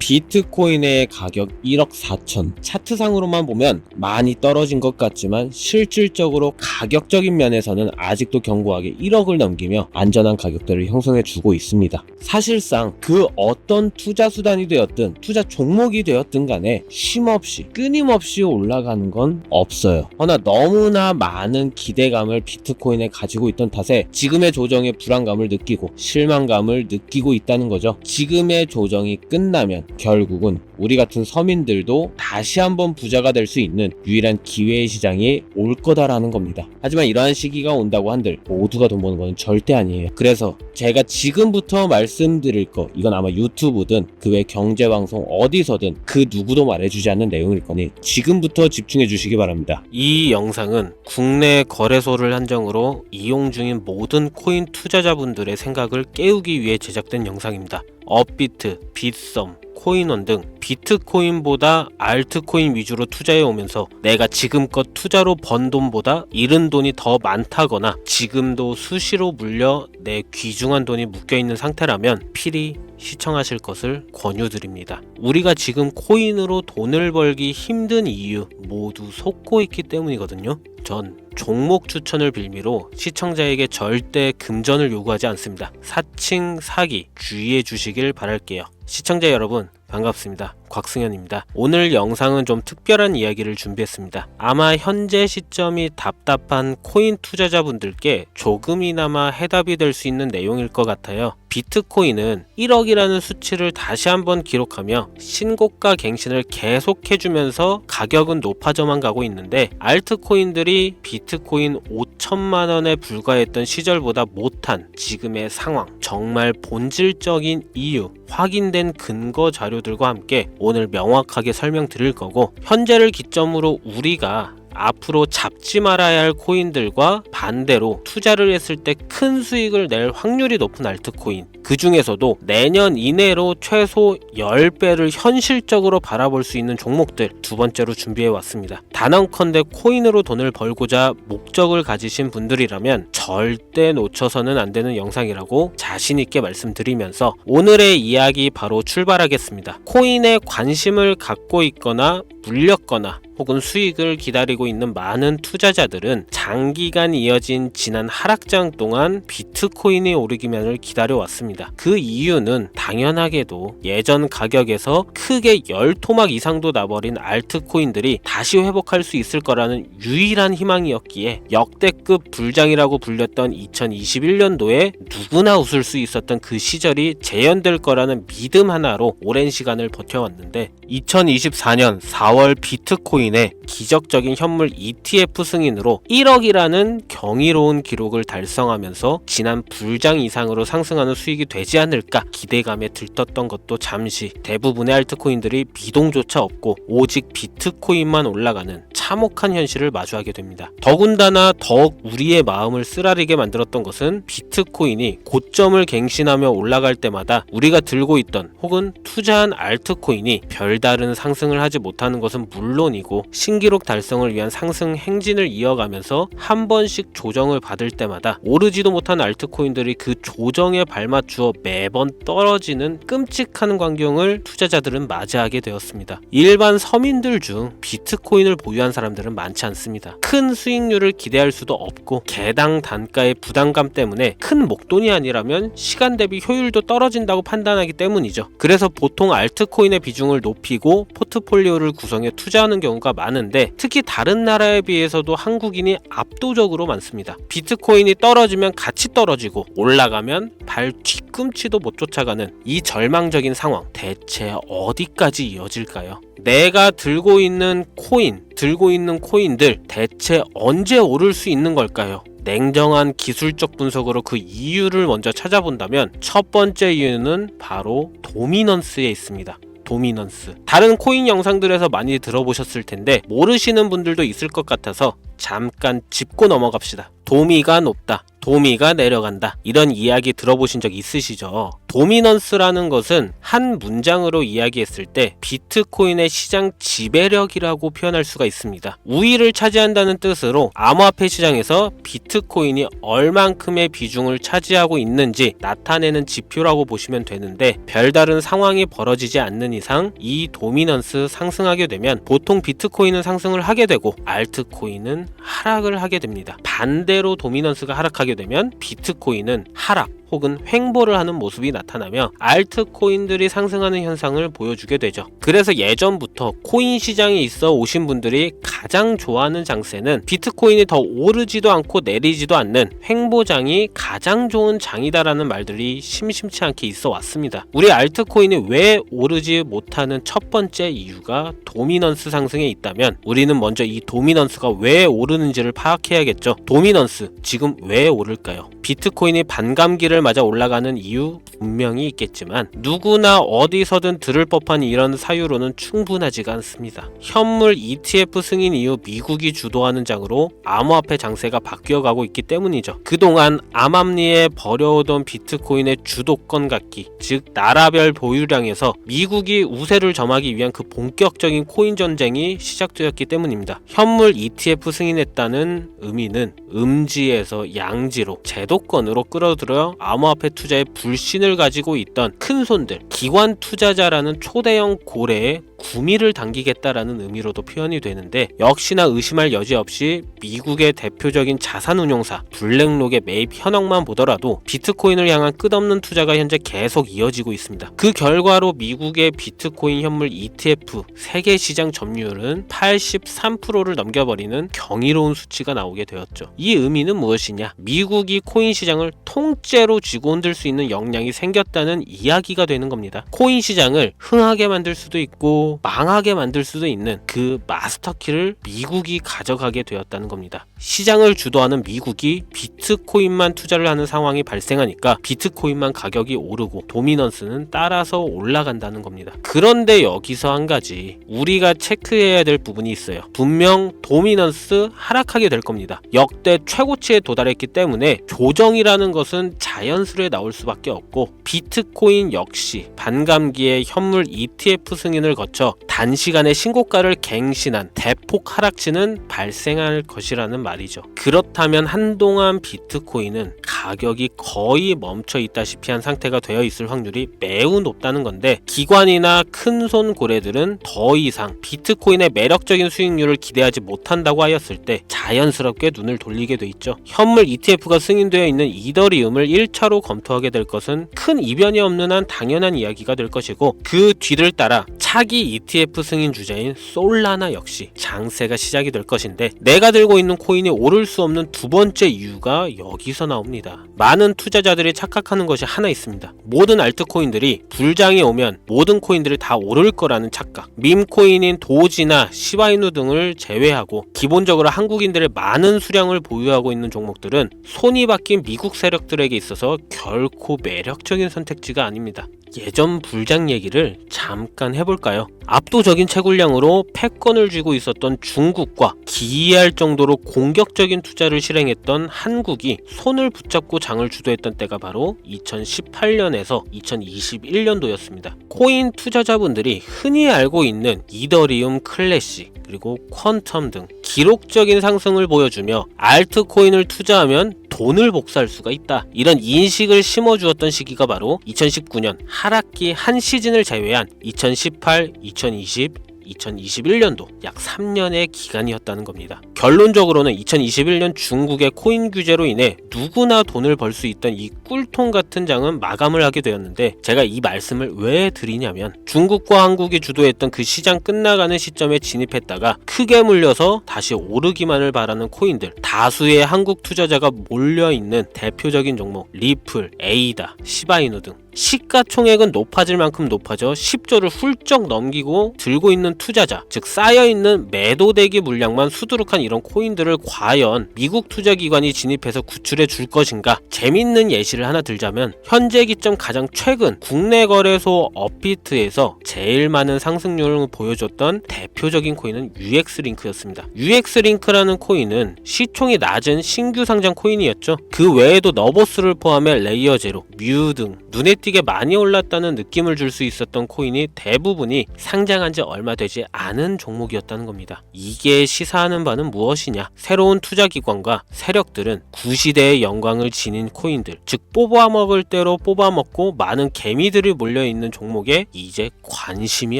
비트코인의 가격 1억 4천. 차트상으로만 보면 많이 떨어진 것 같지만 실질적으로 가격적인 면에서는 아직도 견고하게 1억을 넘기며 안전한 가격대를 형성해 주고 있습니다. 사실상 그 어떤 투자 수단이 되었든 투자 종목이 되었든 간에 쉼없이 끊임없이 올라가는 건 없어요. 허나 너무나 많은 기대감을 비트코인에 가지고 있던 탓에 지금의 조정에 불안감을 느끼고 실망감을 느끼고 있다는 거죠. 지금의 조정이 끝나면 결국은 우리 같은 서민들도 다시 한번 부자가 될 수 있는 유일한 기회의 시장이 올 거다라는 겁니다. 하지만 이러한 시기가 온다고 한들 모두가 돈 버는 건 절대 아니에요. 그래서 제가 지금부터 말씀드릴 거, 이건 아마 유튜브든 그 외 경제방송 어디서든 그 누구도 말해주지 않는 내용일 거니 지금부터 집중해 주시기 바랍니다. 이 영상은 국내 거래소를 한정으로 이용 중인 모든 코인 투자자분들의 생각을 깨우기 위해 제작된 영상입니다. 업비트, 빗썸, 코인원 등 비트코인보다 알트코인 위주로 투자해 오면서 내가 지금껏 투자로 번 돈보다 잃은 돈이 더 많다거나 지금도 수시로 물려 내 귀중한 돈이 묶여있는 상태라면 필히 시청하실 것을 권유드립니다. 우리가 지금 코인으로 돈을 벌기 힘든 이유 모두 속고 있기 때문이거든요. 전 종목 추천을 빌미로 시청자에게 절대 금전을 요구하지 않습니다. 사칭, 사기 주의해 주시길 바랄게요. 시청자 여러분 반갑습니다. 곽승현입니다. 오늘 영상은 좀 특별한 이야기를 준비했습니다. 아마 현재 시점이 답답한 코인 투자자분들께 조금이나마 해답이 될 수 있는 내용일 것 같아요. 비트코인은 1억이라는 수치를 다시 한번 기록하며 신고가 갱신을 계속해주면서 가격은 높아져만 가고 있는데 알트코인들이 비트코인 5천만 원에 불과했던 시절보다 못한 지금의 상황, 정말 본질적인 이유, 확인된 근거 자료들과 함께 오늘 명확하게 설명드릴 거고, 현재를 기점으로 우리가 앞으로 잡지 말아야 할 코인들과 반대로 투자를 했을 때 큰 수익을 낼 확률이 높은 알트코인, 그 중에서도 내년 이내로 최소 10배를 현실적으로 바라볼 수 있는 종목들 두 번째로 준비해 왔습니다. 단언컨대 코인으로 돈을 벌고자 목적을 가지신 분들이라면 절대 놓쳐서는 안 되는 영상이라고 자신 있게 말씀드리면서 오늘의 이야기 바로 출발하겠습니다. 코인에 관심을 갖고 있거나 물렸거나 혹은 수익을 기다리고 있는 많은 투자자들은 장기간 이어진 지난 하락장 동안 비트코인이 오르기만을 기다려왔습니다. 그 이유는 당연하게도 예전 가격에서 크게 10토막 이상도 나버린 알트코인들이 다시 회복할 수 있을 거라는 유일한 희망이었기에 역대급 불장이라고 불렸던 2021년도에 누구나 웃을 수 있었던 그 시절이 재현될 거라는 믿음 하나로 오랜 시간을 버텨왔는데 2024년 4월 비트코인의 기적적인 현물 ETF 승인으로 1억이라는 경이로운 기록을 달성하면서 지난 불장 이상으로 상승하는 수익이 되지 않을까 기대감에 들떴던 것도 잠시 대부분의 알트코인들이 미동조차 없고 오직 비트코인만 올라가는 참혹한 현실을 마주하게 됩니다. 더군다나 더욱 우리의 마음을 쓰라리게 만들었던 것은 비트코인이 고점을 갱신하며 올라갈 때마다 우리가 들고 있던 혹은 투자한 알트코인이 별다른 상승을 하지 못하는 것은 물론이고 신기록 달성을 위한 상승 행진을 이어가면서 한 번씩 조정을 받을 때마다 오르지도 못한 알트코인들이 그 조정에 발맞추어 매번 떨어지는 끔찍한 광경을 투자자들은 맞이하게 되었습니다. 일반 서민들 중 비트코인을 보유한 사람들은 많지 않습니다. 큰 수익률을 기대할 수도 없고 개당 단가의 부담감 때문에 큰 목돈이 아니라면 시간 대비 효율도 떨어진다고 판단하기 때문이죠. 그래서 보통 알트코인의 비중을 높이고 포트폴리오를 구성해 투자하는 경우가 많은데 특히 다른 나라에 비해서도 한국인이 압도적으로 많습니다. 비트코인이 떨어지면 같이 떨어지고 올라가면 발 뒤꿈치도 못 쫓아가는 이 절망적인 상황, 대체 어디까지 이어질까요? 내가 들고 있는 코인들 대체 언제 오를 수 있는 걸까요? 냉정한 기술적 분석으로 그 이유를 먼저 찾아본다면 첫 번째 이유는 바로 도미넌스에 있습니다. 도미넌스. 다른 코인 영상들에서 많이 들어보셨을 텐데 모르시는 분들도 있을 것 같아서 잠깐 짚고 넘어갑시다. 도미가 높다, 도미가 내려간다. 이런 이야기 들어보신 적 있으시죠? 도미넌스라는 것은 한 문장으로 이야기했을 때 비트코인의 시장 지배력이라고 표현할 수가 있습니다. 우위를 차지한다는 뜻으로 암호화폐 시장에서 비트코인이 얼만큼의 비중을 차지하고 있는지 나타내는 지표라고 보시면 되는데, 별다른 상황이 벌어지지 않는 이상 이 도미넌스 상승하게 되면 보통 비트코인은 상승을 하게 되고 알트코인은 하락을 하게 됩니다. 반대로 도미넌스가 하락하게 되면 비트코인은 하락 혹은 횡보를 하는 모습이 나타나며 알트코인들이 상승하는 현상을 보여주게 되죠. 그래서 예전부터 코인 시장에 있어 오신 분들이 가장 좋아하는 장세는 비트코인이 더 오르지도 않고 내리지도 않는 횡보장이 가장 좋은 장이다라는 말들이 심심치 않게 있어 왔습니다. 우리 알트코인이 왜 오르지 못하는 첫 번째 이유가 도미넌스 상승에 있다면, 우리는 먼저 이 도미넌스가 왜 오르는지를 파악해야겠죠. 도미넌스, 지금 왜 오를까요? 비트코인이 반감기를 맞아 올라가는 이유 분명히 있겠지만 누구나 어디서든 들을 법한 이런 사유로는 충분하지가 않습니다. 현물 ETF 승인 이후 미국이 주도하는 장으로 암호화폐 장세가 바뀌어가고 있기 때문이죠. 그동안 암암리에 버려오던 비트코인의 주도권 갖기, 즉 나라별 보유량에서 미국이 우세를 점하기 위한 그 본격적인 코인 전쟁이 시작되었기 때문입니다. 현물 ETF 승인했다는 의미는 음지에서 양지로 제도권으로 끌어들여 암호화폐 투자에 불신을 가지고 있던 큰손들, 기관 투자자라는 초대형 고래에 구미를 당기겠다라는 의미로도 표현이 되는데, 역시나 의심할 여지 없이 미국의 대표적인 자산운용사 블랙록의 매입 현황만 보더라도 비트코인을 향한 끝없는 투자가 현재 계속 이어지고 있습니다. 그 결과로 미국의 비트코인 현물 ETF 세계 시장 점유율은 83%를 넘겨버리는 경이로운 수치가 나오게 되었죠. 이 의미는 무엇이냐? 미국이 코인 시장을 통째로 쥐고 흔들 수 있는 역량이 생겼다는 이야기가 되는 겁니다. 코인 시장을 흥하게 만들 수도 있고 망하게 만들 수도 있는 그 마스터키를 미국이 가져가게 되었다는 겁니다. 시장을 주도하는 미국이 비트코인만 투자를 하는 상황이 발생하니까 비트코인만 가격이 오르고 도미넌스는 따라서 올라간다는 겁니다. 그런데 여기서 한 가지 우리가 체크해야 될 부분이 있어요. 분명 도미넌스 하락하게 될 겁니다. 역대 최고치에 도달했기 때문에 조정이라는 것은 자연스레 나올 수밖에 없고, 비트코인 역시 반감기에 현물 ETF 승인을 거쳐 단시간에 신고가를 갱신한 대폭 하락치는 발생할 것이라는 말이죠. 그렇다면 한동안 비트코인은 가격이 거의 멈춰 있다시피 한 상태가 되어 있을 확률이 매우 높다는 건데, 기관이나 큰손 고래들은 더 이상 비트코인의 매력적인 수익률을 기대하지 못한다고 하였을 때 자연스럽게 눈을 돌리게 돼 있죠. 현물 ETF가 승인되어 있는 이더리움을 1차로 검토하게 될 것은 큰 이변이 없는 한 당연한 이야기가 될 것이고, 그 뒤를 따라 차기 ETF 승인 주자인 솔라나 역시 장세가 시작이 될 것인데, 내가 들고 있는 코인이 오를 수 없는 두 번째 이유가 여기서 나옵니다. 많은 투자자들이 착각하는 것이 하나 있습니다. 모든 알트코인들이 불장이 오면 모든 코인들이 다 오를 거라는 착각. 밈코인인 도지나 시바이누 등을 제외하고 기본적으로 한국인들의 많은 수량을 보유하고 있는 종목들은 손이 바뀐 미국 세력들에게 있어서 결코 매력적인 선택지가 아닙니다. 예전 불장 얘기를 잠깐 해볼까요? 압도적인 채굴량으로 패권을 쥐고 있었던 중국과 기이할 정도로 공격적인 투자를 실행했던 한국이 손을 붙잡고 장을 주도했던 때가 바로 2018년에서 2021년도였습니다. 코인 투자자분들이 흔히 알고 있는 이더리움 클래식 그리고 퀀텀 등 기록적인 상승을 보여주며 알트코인을 투자하면 돈을 복사할 수가 있다, 이런 인식을 심어주었던 시기가 바로 2019년 하락기 한 시즌을 제외한 2018, 2020, 2021년도 약 3년의 기간이었다는 겁니다. 결론적으로는 2021년 중국의 코인 규제로 인해 누구나 돈을 벌 수 있던 이 꿀통 같은 장은 마감을 하게 되었는데, 제가 이 말씀을 왜 드리냐면, 중국과 한국이 주도했던 그 시장 끝나가는 시점에 진입했다가 크게 물려서 다시 오르기만을 바라는 코인들, 다수의 한국 투자자가 몰려있는 대표적인 종목 리플, 에이다, 시바이누 등 시가총액은 높아질 만큼 높아져 10조를 훌쩍 넘기고 들고 있는 투자자, 즉 쌓여있는 매도대기 물량만 수두룩한 이런 코인들을 과연 미국 투자기관이 진입해서 구출해 줄 것인가? 재밌는 예시를 하나 들자면 현재 기점 가장 최근 국내 거래소 업비트에서 제일 많은 상승률을 보여줬던 대표적인 코인은 UX링크였습니다. UX링크라는 코인은 시총이 낮은 신규 상장 코인이었죠. 그 외에도 너보스를 포함해 레이어 제로, 뮤 등 눈에 띄게 많이 올랐다는 느낌을 줄 수 있었던 코인이 대부분이 상장한 지 얼마 되지 않은 종목이었다는 겁니다. 이게 시사하는 바는 무엇이냐? 새로운 투자기관과 세력들은 구시대의 영광을 지닌 코인들, 즉 뽑아먹을 대로 뽑아먹고 많은 개미들이 몰려있는 종목에 이제 관심이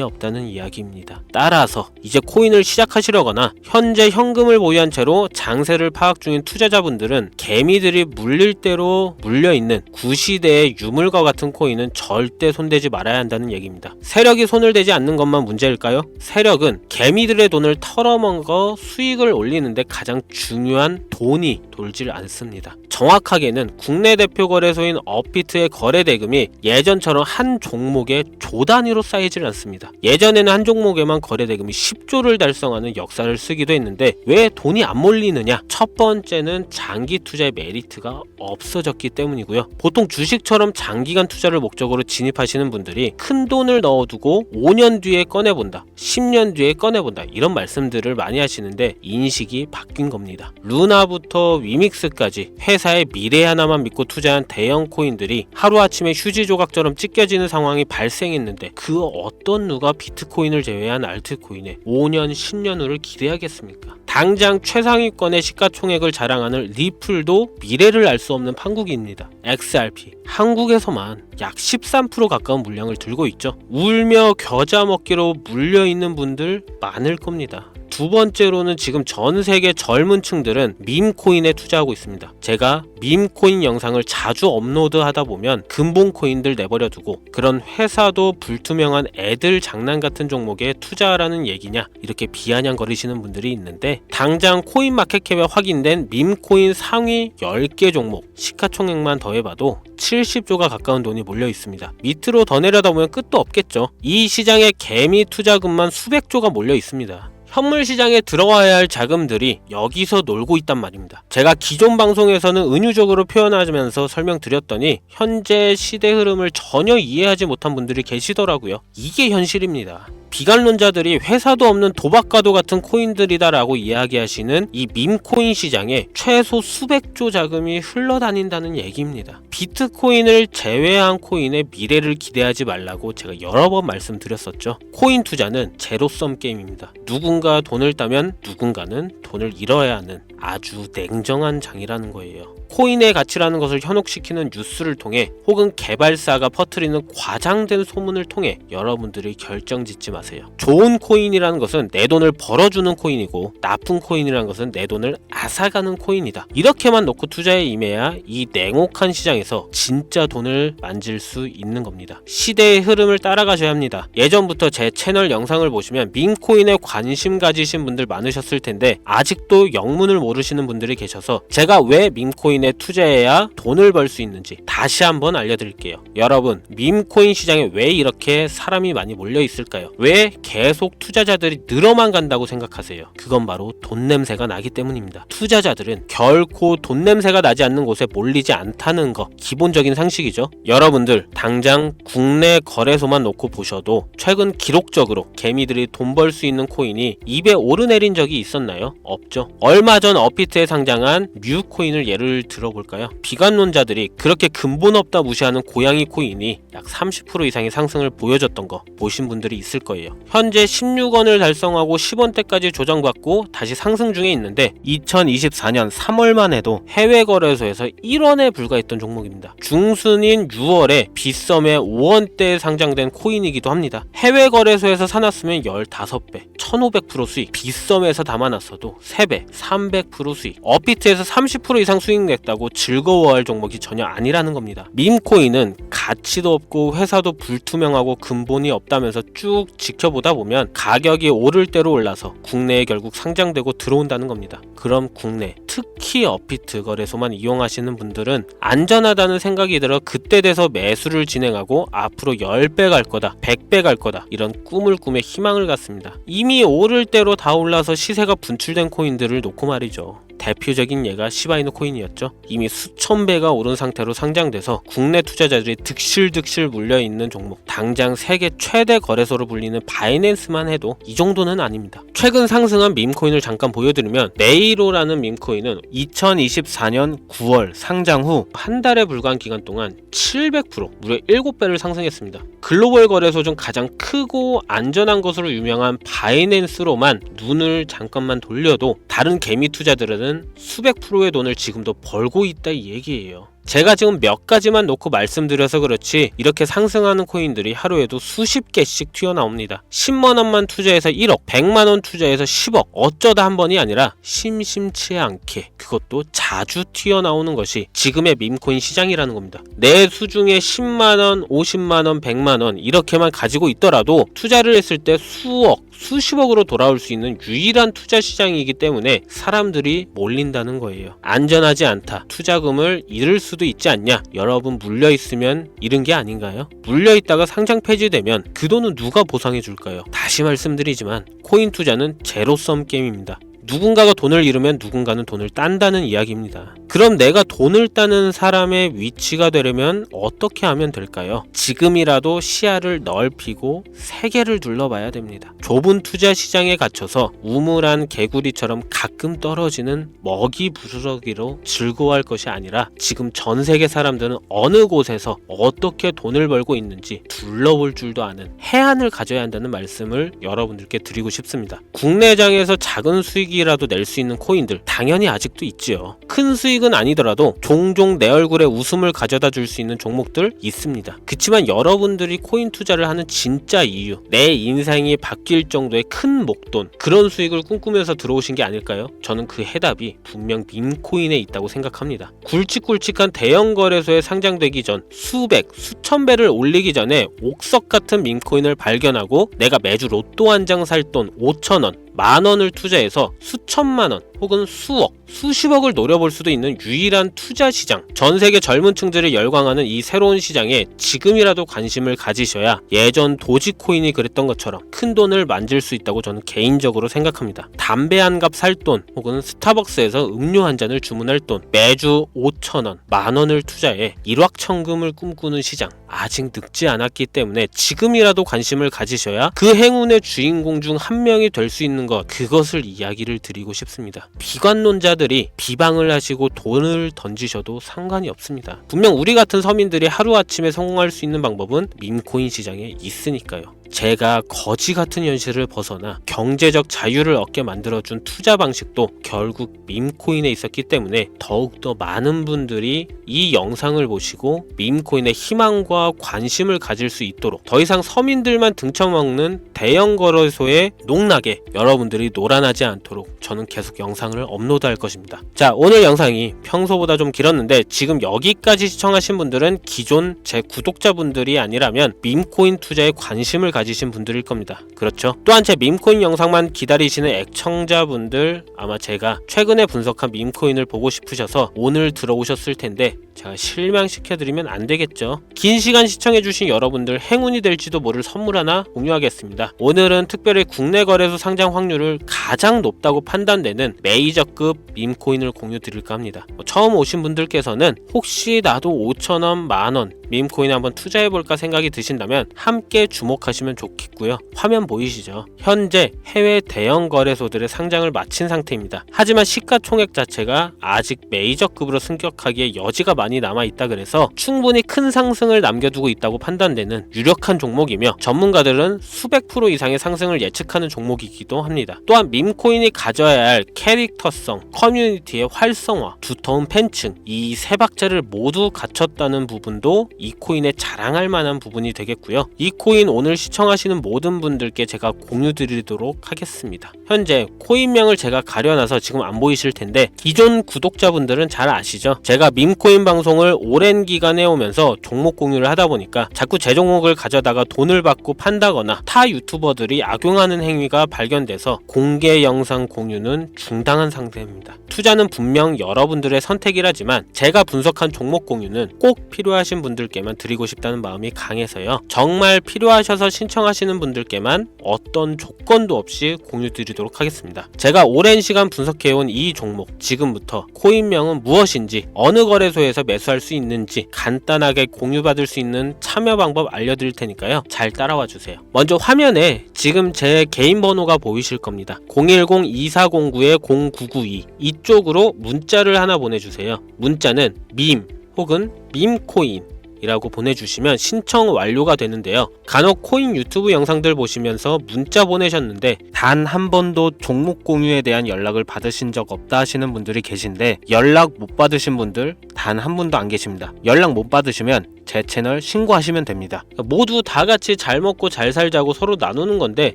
없다는 이야기입니다. 따라서 이제 코인을 시작하시려거나 현재 현금을 보유한 채로 장세를 파악 중인 투자자분들은 개미들이 물릴 대로 물려있는 구시대의 유물과 같은 코인은 절대 손대지 말아야 한다는 얘기입니다. 세력이 손을 대지 않는 것만 문제일까요? 세력은 개미들의 돈을 털어먹어 수익을 올리는데 가장 중요한 돈이 돌질 않습니다. 정확하게는 국내 대표 거래소인 업비트의 거래 대금이 예전처럼 한 종목에 조 단위로 쌓이질 않습니다. 예전에는 한 종목에만 거래 대금이 10조를 달성하는 역사를 쓰기도 했는데 왜 돈이 안 몰리느냐? 첫 번째는 장기 투자의 메리트가 없어졌기 때문이고요. 보통 주식처럼 장기간 투자를 목적으로 진입하시는 분들이 큰 돈을 넣어두고 5년 뒤에 꺼내본다, 10년 뒤에 꺼내본다 이런 말씀들을 많이 하시는데 인식이 바뀐 겁니다. 루나부터 위믹스까지 회사의 미래 하나만 믿고 투자한 대형 코인들이 하루아침에 휴지 조각처럼 찢겨지는 상황이 발생했는데 그 어떤 누가 비트코인을 제외한 알트코인에 5년, 10년 후를 기대하겠습니까? 당장 최상위권의 시가총액을 자랑하는 리플도 미래를 알 수 없는 판국입니다. XRP 한국에서만 약 13% 가까운 물량을 들고 있죠. 울며 겨자 먹기로 물려있는 분들 많을 겁니다. 두 번째로는 지금 전 세계 젊은 층들은 밈코인에 투자하고 있습니다. 제가 밈코인 영상을 자주 업로드하다 보면 근본 코인들 내버려 두고 그런 회사도 불투명한 애들 장난 같은 종목에 투자하라는 얘기냐 이렇게 비아냥거리시는 분들이 있는데 당장 코인마켓캡에 확인된 밈코인 상위 10개 종목 시가총액만 더해봐도 70조가 가까운 돈이 몰려 있습니다. 밑으로 더 내려다보면 끝도 없겠죠. 이 시장에 개미 투자금만 수백조가 몰려 있습니다. 현물 시장에 들어와야 할 자금들이 여기서 놀고 있단 말입니다. 제가 기존 방송에서는 은유적으로 표현하면서 설명드렸더니 현재 시대 흐름을 전혀 이해하지 못한 분들이 계시더라고요. 이게 현실입니다. 비관론자들이 회사도 없는 도박과도 같은 코인들이다라고 이야기하시는 이 밈코인 시장에 최소 수백조 자금이 흘러다닌다는 얘기입니다. 비트코인을 제외한 코인의 미래를 기대하지 말라고 제가 여러 번 말씀드렸었죠. 코인 투자는 제로섬 게임입니다. 누군가 돈을 따면 누군가는 돈을 잃어야 하는 아주 냉정한 장이라는 거예요. 코인의 가치라는 것을 현혹시키는 뉴스를 통해 혹은 개발사가 퍼뜨리는 과장된 소문을 통해 여러분들이 결정짓지 마세요. 좋은 코인이라는 것은 내 돈을 벌어주는 코인이고 나쁜 코인이라는 것은 내 돈을 앗아가는 코인이다. 이렇게만 놓고 투자에 임해야 이 냉혹한 시장에서 진짜 돈을 만질 수 있는 겁니다. 시대의 흐름을 따라가셔야 합니다. 예전부터 제 채널 영상을 보시면 밈코인에 관심 가지신 분들 많으셨을 텐데 아직도 영문을 모르시는 분들이 계셔서 제가 왜 밈코인에 투자해야 돈을 벌 수 있는지 다시 한번 알려드릴게요. 여러분, 밈코인 시장에 왜 이렇게 사람이 많이 몰려 있을까요? 왜 계속 투자자들이 늘어만 간다고 생각하세요? 그건 바로 돈 냄새가 나기 때문입니다. 투자자들은 결코 돈 냄새가 나지 않는 곳에 몰리지 않다는 거 기본적인 상식이죠. 여러분들 당장 국내 거래소만 놓고 보셔도 최근 기록적으로 개미들이 돈 벌 수 있는 코인이 입에 오르내린 적이 있었나요? 없죠. 얼마 전 업비트에 상장한 뮤코인을 예를 들어볼까요? 비관론자들이 그렇게 근본 없다 무시하는 고양이 코인이 약 30% 이상의 상승을 보여줬던 거 보신 분들이 있을 거예요. 현재 16원을 달성하고 10원대까지 조정받고 다시 상승 중에 있는데 2024년 3월만 해도 해외 거래소에서 1원에 불과했던 종목입니다. 중순인 6월에 빗썸에 5원대에 상장된 코인이기도 합니다. 해외 거래소에서 사놨으면 15배, 1500% 수익, 빗썸에서 담아놨어도 3배, 300% 수익, 업비트에서 30% 이상 수익 냈다고 즐거워할 종목이 전혀 아니라는 겁니다. 밈코인은 가치도 없고 회사도 불투명하고 근본이 없다면서 쭉 지켜보다 보면 가격이 오를 대로 올라서 국내에 결국 상장되고 들어온다는 겁니다. 그럼 국내, 특히 업비트 거래소만 이용하시는 분들은 안전하다는 생각이 들어 그때 돼서 매수를 진행하고 앞으로 10배 갈 거다, 100배 갈 거다 이런 꿈을 꾸며 희망을 갖습니다. 이미 이미 오를 대로 다 올라서 시세가 분출된 코인들을 놓고 말이죠. 대표적인 예가 시바이누 코인이었죠. 이미 수천 배가 오른 상태로 상장돼서 국내 투자자들이 득실득실 물려있는 종목, 당장 세계 최대 거래소로 불리는 바이낸스만 해도 이 정도는 아닙니다. 최근 상승한 밈코인을 잠깐 보여드리면 네이로라는 밈코인은 2024년 9월 상장 후 한 달에 불과한 기간 동안 700% 무려 7배를 상승했습니다. 글로벌 거래소 중 가장 크고 안전한 것으로 유명한 바이낸스로만 눈을 잠깐만 돌려도 다른 개미 투자들은 수백 프로의 돈을 지금도 벌고 있다 이 얘기예요. 제가 지금 몇 가지만 놓고 말씀드려서 그렇지 이렇게 상승하는 코인들이 하루에도 수십 개씩 튀어나옵니다. 10만원만 투자해서 1억, 100만원 투자해서 10억, 어쩌다 한 번이 아니라 심심치 않게 그것도 자주 튀어나오는 것이 지금의 밈코인 시장이라는 겁니다. 내 수중에 10만원, 50만원, 100만원 이렇게만 가지고 있더라도 투자를 했을 때 수억, 수십억으로 돌아올 수 있는 유일한 투자 시장이기 때문에 사람들이 몰린다는 거예요. 안전하지 않다. 투자금을 잃을 수도 있지 않냐. 여러분 물려있으면 잃은 게 아닌가요? 물려있다가 상장 폐지되면 그 돈은 누가 보상해 줄까요? 다시 말씀드리지만 코인 투자는 제로섬 게임입니다. 누군가가 돈을 잃으면 누군가는 돈을 딴다는 이야기입니다. 그럼 내가 돈을 따는 사람의 위치가 되려면 어떻게 하면 될까요? 지금이라도 시야를 넓히고 세계를 둘러봐야 됩니다. 좁은 투자 시장에 갇혀서 우물안 개구리처럼 가끔 떨어지는 먹이 부스러기로 즐거워할 것이 아니라 지금 전 세계 사람들은 어느 곳에서 어떻게 돈을 벌고 있는지 둘러볼 줄도 아는 해안을 가져야 한다는 말씀을 여러분들께 드리고 싶습니다. 국내장에서 작은 수익이라도 낼 수 있는 코인들 당연히 아직도 있지요. 큰 수익은 아니더라도 종종 내 얼굴에 웃음을 가져다 줄 수 있는 종목들 있습니다. 그치만 여러분들이 코인 투자를 하는 진짜 이유, 내 인생이 바뀔 정도의 큰 목돈, 그런 수익을 꿈꾸면서 들어오신 게 아닐까요? 저는 그 해답이 분명 밈코인에 있다고 생각합니다. 굵직굵직한 대형 거래소에 상장되기 전 수백, 수천 배를 올리기 전에 옥석 같은 밈코인을 발견하고 내가 매주 로또 한 장 살 돈 5,000원, 만원을 투자해서 수천만원 혹은 수억, 수십억을 노려볼 수도 있는 유일한 투자 시장, 전 세계 젊은 층들이 열광하는 이 새로운 시장에 지금이라도 관심을 가지셔야 예전 도지코인이 그랬던 것처럼 큰 돈을 만질 수 있다고 저는 개인적으로 생각합니다. 담배 한 갑 살 돈 혹은 스타벅스에서 음료 한 잔을 주문할 돈, 매주 5,000원, 만원을 투자해 일확천금을 꿈꾸는 시장, 아직 늙지 않았기 때문에 지금이라도 관심을 가지셔야 그 행운의 주인공 중 한 명이 될 수 있는 것, 그것을 이야기를 드리고 싶습니다. 비관론자들이 비방을 하시고 돈을 던지셔도 상관이 없습니다. 분명 우리 같은 서민들이 하루아침에 성공할 수 있는 방법은 밈코인 시장에 있으니까요. 제가 거지 같은 현실을 벗어나 경제적 자유를 얻게 만들어준 투자 방식도 결국 밈코인에 있었기 때문에 더욱더 많은 분들이 이 영상을 보시고 밈코인의 희망과 관심을 가질 수 있도록 더 이상 서민들만 등쳐먹는 대형 거래소에 농락에 여러분들이 놀아나지 않도록 저는 계속 영상을 업로드할 것입니다. 자, 오늘 영상이 평소보다 좀 길었는데 지금 여기까지 시청하신 분들은 기존 제 구독자분들이 아니라면 밈코인 투자에 관심을 가지신 분들일 겁니다. 그렇죠? 또한 제 밈코인 영상만 기다리시는 애청자분들, 아마 제가 최근에 분석한 밈코인을 보고 싶으셔서 오늘 들어오셨을 텐데 제가 실망시켜드리면 안 되겠죠. 긴 시간 시청해주신 여러분들 행운이 될지도 모를 선물 하나 공유하겠습니다. 오늘은 특별히 국내 거래소 상장 확률을 가장 높다고 판단되는 메이저급 밈코인을 공유 드릴까 합니다. 처음 오신 분들께서는 혹시 나도 5,000원, 만원 밈코인에 한번 투자해볼까 생각이 드신다면 함께 주목하시면 좋겠고요. 화면 보이시죠? 현재 해외 대형 거래소들의 상장을 마친 상태입니다. 하지만 시가총액 자체가 아직 메이저급으로 승격하기에 여지가 많이 남아있다 그래서 충분히 큰 상승을 남겨두고 있다고 판단되는 유력한 종목이며 전문가들은 수백 프로 이상의 상승을 예측하는 종목이기도 합니다. 또한 밈코인이 가져야 할 캐릭터성, 커뮤니티의 활성화, 두터운 팬층, 이 세 박자를 모두 갖췄다는 부분도 이 코인에 자랑할 만한 부분이 되겠고요. 이 코인 오늘 시청하시는 모든 분들께 제가 공유 드리도록 하겠습니다. 현재 코인명을 제가 가려놔서 지금 안 보이실 텐데 기존 구독자분들은 잘 아시죠? 제가 밈코인 방송을 오랜 기간 해오면서 종목 공유를 하다 보니까 자꾸 제 종목을 가져다가 돈을 받고 판다거나 타 유튜버들이 악용하는 행위가 발견돼서 공개 영상 공유는 중단한 상태입니다. 투자는 분명 여러분들의 선택이라지만 제가 분석한 종목 공유는 꼭 필요하신 분들 분들께만 드리고 싶다는 마음이 강해서요. 정말 필요하셔서 신청하시는 분들께만 어떤 조건도 없이 공유 드리도록 하겠습니다. 제가 오랜 시간 분석해온 이 종목, 지금부터 코인명은 무엇인지, 어느 거래소에서 매수할 수 있는지 간단하게 공유받을 수 있는 참여 방법 알려드릴 테니까요. 잘 따라와 주세요. 먼저 화면에 지금 제 개인 번호가 보이실 겁니다. 010-2409-0992 이쪽으로 문자를 하나 보내주세요. 문자는 밈 혹은 밈코인 이라고 보내주시면 신청 완료가 되는데요. 간혹 코인 유튜브 영상들 보시면서 문자 보내셨는데 단 한 번도 종목 공유에 대한 연락을 받으신 적 없다 하시는 분들이 계신데, 연락 못 받으신 분들 단 한 분도 안 계십니다. 연락 못 받으시면 제 채널 신고하시면 됩니다. 모두 다 같이 잘 먹고 잘 살자고 서로 나누는 건데,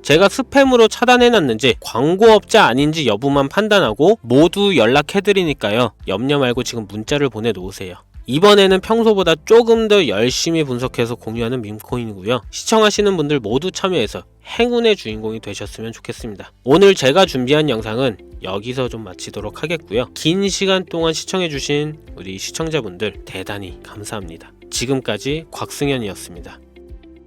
제가 스팸으로 차단해놨는지 광고업자 아닌지 여부만 판단하고 모두 연락해드리니까요. 염려 말고 지금 문자를 보내놓으세요. 이번에는 평소보다 조금 더 열심히 분석해서 공유하는 밈코인이고요. 시청하시는 분들 모두 참여해서 행운의 주인공이 되셨으면 좋겠습니다. 오늘 제가 준비한 영상은 여기서 좀 마치도록 하겠고요. 긴 시간 동안 시청해주신 우리 시청자분들 대단히 감사합니다. 지금까지 곽승현이었습니다.